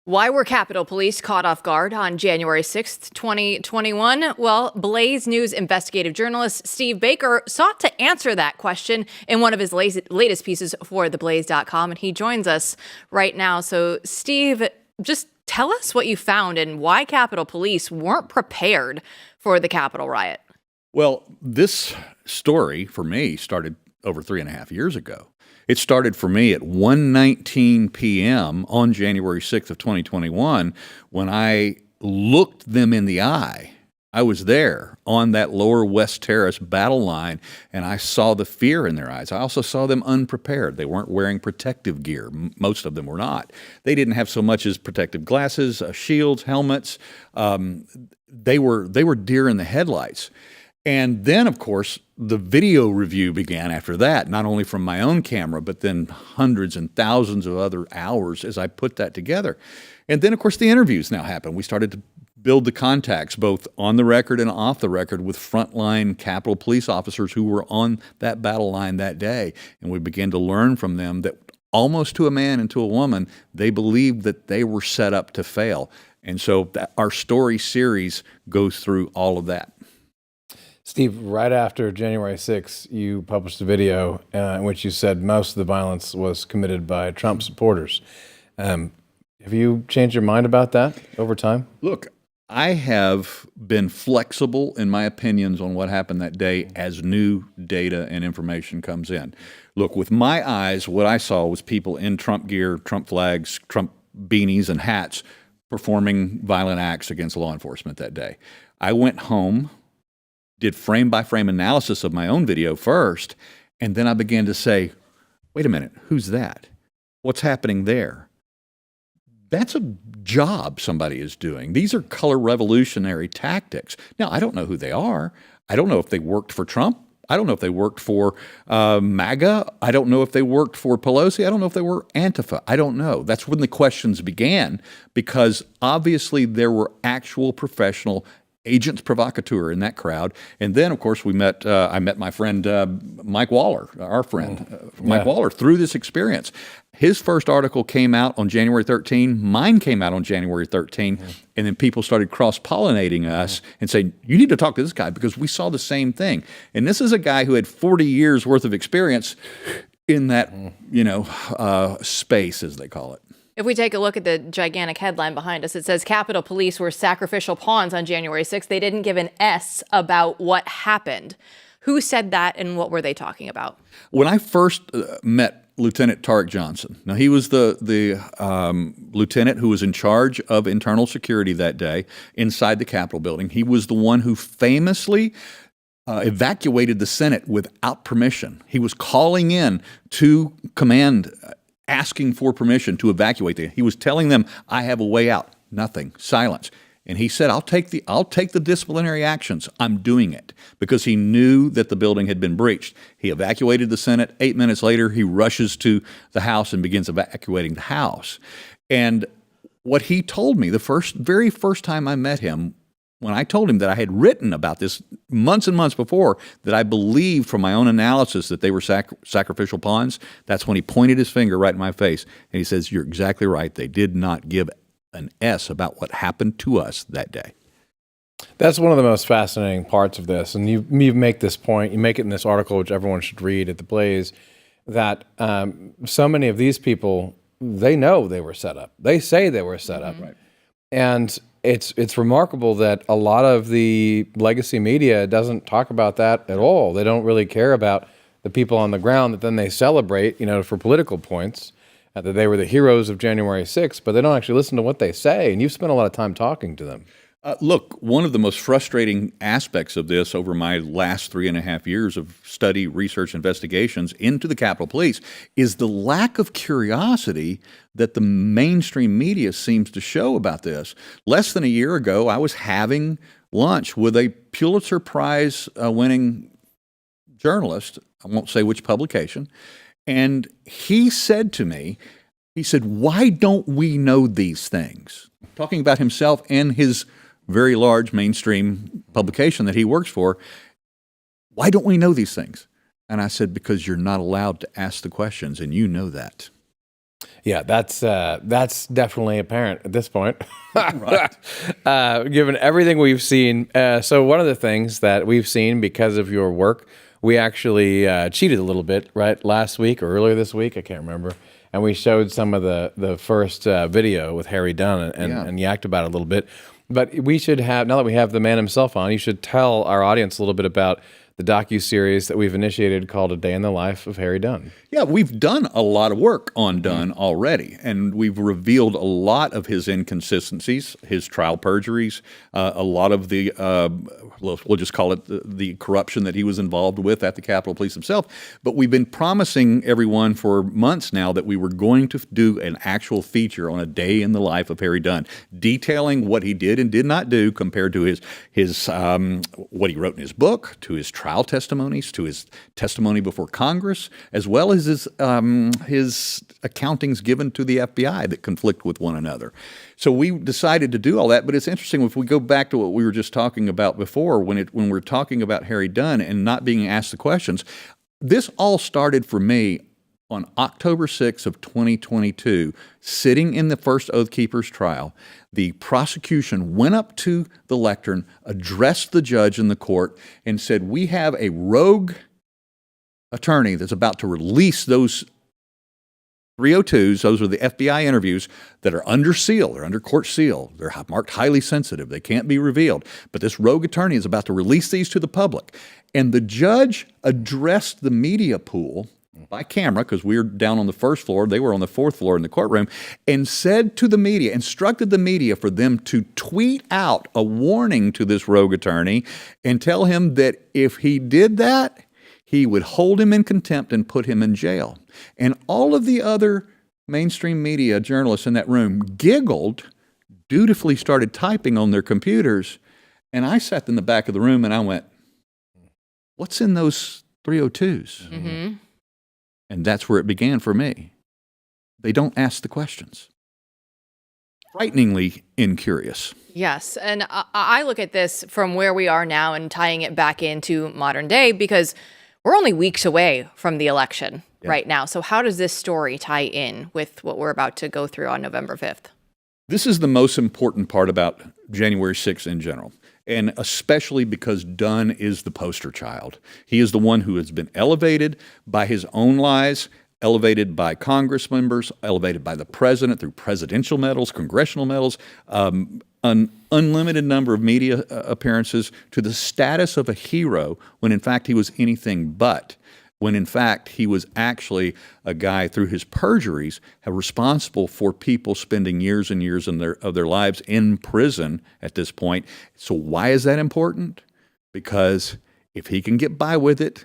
Why were Capitol Police caught off guard on January 6th, 2021? Well, Blaze News investigative journalist Steve Baker sought to answer that question in one of his latest pieces for theblaze.com, and he joins us right now. So, Steve, just tell us what you found and why Capitol Police weren't prepared for the Capitol riot. Well, this story for me started over 3.5 years ago. It started for me at 1:19 p.m. on January 6th of 2021 when I looked them in the eye. I was there on that lower West Terrace battle line, and I saw the fear in their eyes. I also saw them unprepared. They weren't wearing protective gear. Most of them were not. They didn't have so much as protective glasses, shields, helmets. They were deer in the headlights. And then, of course, the video review began after that, not only from my own camera, but then hundreds and thousands of other hours as I put that together. And then, of course, the interviews now happened. We started to build the contacts, both on the record and off the record, with frontline Capitol Police officers who were on that battle line that day. And we began to learn from them that almost to a man and to a woman, they believed that they were set up to fail. And so our story series goes through all of that. Steve, right after January 6th, you published a video in which you said most of the violence was committed by Trump supporters. Have you changed your mind about that over time? Look, I have been flexible in my opinions on what happened that day as new data and information comes in. Look, with my eyes, what I saw was people in Trump gear, Trump flags, Trump beanies and hats performing violent acts against law enforcement that day. I went home, did frame-by-frame analysis of my own video first, and then I began to say, wait a minute, who's that? What's happening there? That's a job somebody is doing. These are color revolutionary tactics. Now, I don't know who they are. I don't know if they worked for Trump. I don't know if they worked for MAGA. I don't know if they worked for Pelosi. I don't know if they were Antifa. I don't know. That's when the questions began, because obviously there were actual professional agents provocateur in that crowd. And then, of course, I met my friend Mike Waller, our friend, Mike Waller, through this experience. His first article came out on January 13. Mine came out on January 13. And then people started cross-pollinating us and saying, you need to talk to this guy because we saw the same thing. And this is a guy who had 40 years worth of experience in that, space, as they call it. If we take a look at the gigantic headline behind us, it says Capitol Police were sacrificial pawns on January 6th. They didn't give an S about what happened. Who said that and what were they talking about? When I first met Lieutenant Tarek Johnson, now he was the lieutenant who was in charge of internal security that day inside the Capitol building. He was the one who famously evacuated the Senate without permission. He was calling in to command, asking for permission to evacuate. He was telling them, I have a way out. Nothing. Silence. And he said, I'll take the disciplinary actions. I'm doing it, because he knew that the building had been breached. He evacuated the Senate. 8 minutes later, he rushes to the House and begins evacuating the House. And what he told me the very first time I met him, when I told him that I had written about this months and months before, that I believed from my own analysis that they were sacrificial pawns, that's when he pointed his finger right in my face. And he says, you're exactly right. They did not give an S about what happened to us that day. That's one of the most fascinating parts of this. And you make this point, you make it in this article, which everyone should read at The Blaze, that so many of these people, they know they were set up. They say they were set up. Right. And it's remarkable that a lot of the legacy media doesn't talk about that at all. They don't really care about the people on the ground that then they celebrate, for political points, that they were the heroes of January 6th, but they don't actually listen to what they say. And you've spent a lot of time talking to them. Look, one of the most frustrating aspects of this over my last 3.5 years of study, research, investigations into the Capitol Police is the lack of curiosity that the mainstream media seems to show about this. Less than a year ago, I was having lunch with a Pulitzer Prize winning journalist, I won't say which publication, and he said to me, why don't we know these things? Talking about himself and his very large mainstream publication that he works for. Why don't we know these things? And I said, because you're not allowed to ask the questions, and you know that. Yeah, that's definitely apparent at this point. Right. Given everything we've seen. So one of the things that we've seen because of your work, we actually cheated a little bit, right? Last week or earlier this week, I can't remember. And we showed some of the first video with Harry Dunn and yacked about it a little bit. But we should have, now that we have the man himself on, you should tell our audience a little bit about the docu-series that we've initiated called A Day in the Life of Harry Dunn. Yeah, we've done a lot of work on Dunn already, and we've revealed a lot of his inconsistencies, his trial perjuries, a lot of the, we'll just call it the corruption that he was involved with at the Capitol Police himself. But we've been promising everyone for months now that we were going to do an actual feature on a day in the life of Harry Dunn, detailing what he did and did not do compared to his what he wrote in his book, to his trial testimonies, to his testimony before Congress, as well as his accountings given to the FBI that conflict with one another. So we decided to do all that, but it's interesting if we go back to what we were just talking about before, when we're talking about Harry Dunn and not being asked the questions. This all started for me on October 6th of 2022, sitting in the first Oath Keepers trial. The prosecution went up to the lectern, addressed the judge in the court, and said, we have a rogue attorney that's about to release those 302s, those are the FBI interviews that are under seal, they're under court seal, they're marked highly sensitive, they can't be revealed. But this rogue attorney is about to release these to the public. And the judge addressed the media pool by camera, because we were down on the first floor, they were on the fourth floor in the courtroom, and said to the media, instructed the media for them to tweet out a warning to this rogue attorney and tell him that if he did that, he would hold him in contempt and put him in jail. And all of the other mainstream media journalists in that room giggled, dutifully started typing on their computers, and I sat in the back of the room and I went, what's in those 302s? Mm-hmm. And that's where it began for me. They don't ask the questions. Frighteningly incurious. Yes. And I look at this from where we are now and tying it back into modern day, because we're only weeks away from the election right now. So how does this story tie in with what we're about to go through on November 5th? This is the most important part about January 6th in general, and especially because Dunn is the poster child. He is the one who has been elevated by his own lies, elevated by Congress members, elevated by the president through presidential medals, congressional medals, an unlimited number of media appearances, to the status of a hero when in fact he was anything but. When in fact he was actually a guy, through his perjuries, responsible for people spending years and years of their lives in prison at this point. So why is that important? Because if he can get by with it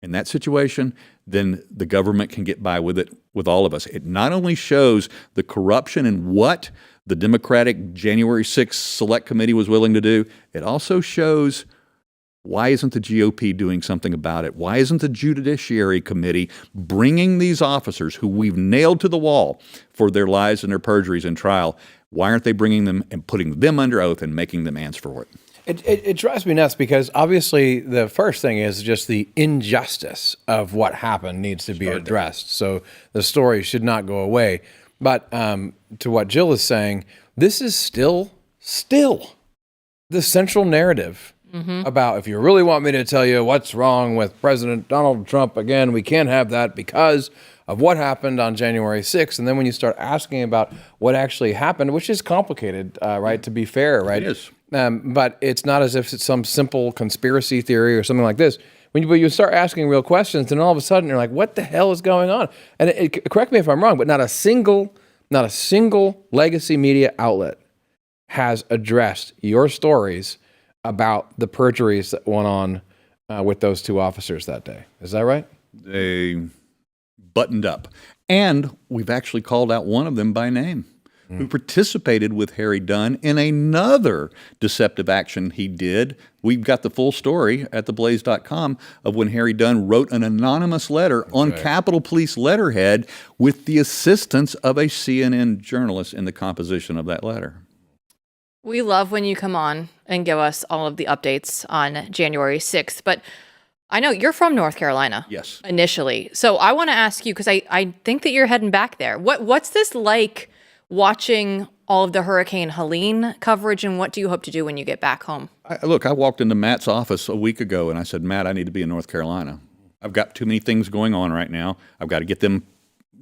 in that situation, then the government can get by with it with all of us. It not only shows the corruption and what the Democratic January 6th Select Committee was willing to do, it also shows why isn't the GOP doing something about it? Why isn't the Judiciary Committee bringing these officers who we've nailed to the wall for their lies and their perjuries in trial, why aren't they bringing them and putting them under oath and making them answer for it? It drives me nuts, because obviously the first thing is just the injustice of what happened needs to be addressed. So the story should not go away. But to what Jill is saying, this is still the central narrative. About, if you really want me to tell you what's wrong with President Donald Trump, again, we can't have that because of what happened on January 6th. And then when you start asking about what actually happened, which is complicated, right, to be fair, right? It is. But it's not as if it's some simple conspiracy theory or something like this. When you start asking real questions, then all of a sudden you're like, what the hell is going on? And correct me if I'm wrong, but not a single legacy media outlet has addressed your stories about the perjuries that went on with those two officers that day. Is that right? They buttoned up. And we've actually called out one of them by name, who participated with Harry Dunn in another deceptive action he did. We've got the full story at theblaze.com of when Harry Dunn wrote an anonymous letter on Capitol Police letterhead with the assistance of a CNN journalist in the composition of that letter. We love when you come on and give us all of the updates on January 6th, but I know you're from North Carolina. Yes. Initially. So I want to ask you, because I think that you're heading back there. What's this like watching all of the Hurricane Helene coverage, and what do you hope to do when you get back home? Look, I walked into Matt's office a week ago and I said, Matt, I need to be in North Carolina. I've got too many things going on right now. I've got to get them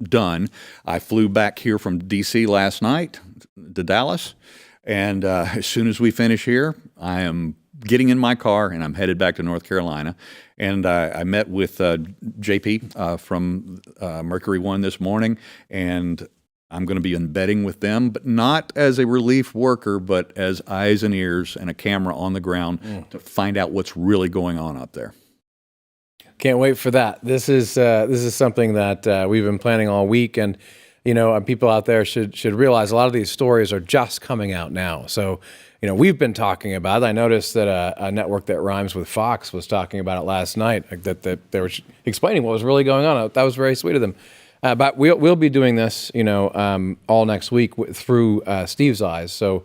done. I flew back here from D.C. last night to Dallas, and as soon as we finish here, I am getting in my car and I'm headed back to North Carolina. And I met with JP from Mercury One this morning, and I'm going to be embedding with them, but not as a relief worker, but as eyes and ears and a camera on the ground to find out what's really going on up there. Can't wait for that. This is something that we've been planning all week, and people out there should realize a lot of these stories are just coming out now. So, we've been talking about it. I noticed that a network that rhymes with Fox was talking about it last night. That they were explaining what was really going on. That was very sweet of them. But we'll be doing this, all next week through Steve's eyes. So,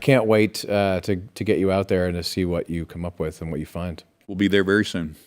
can't wait to get you out there and to see what you come up with and what you find. We'll be there very soon.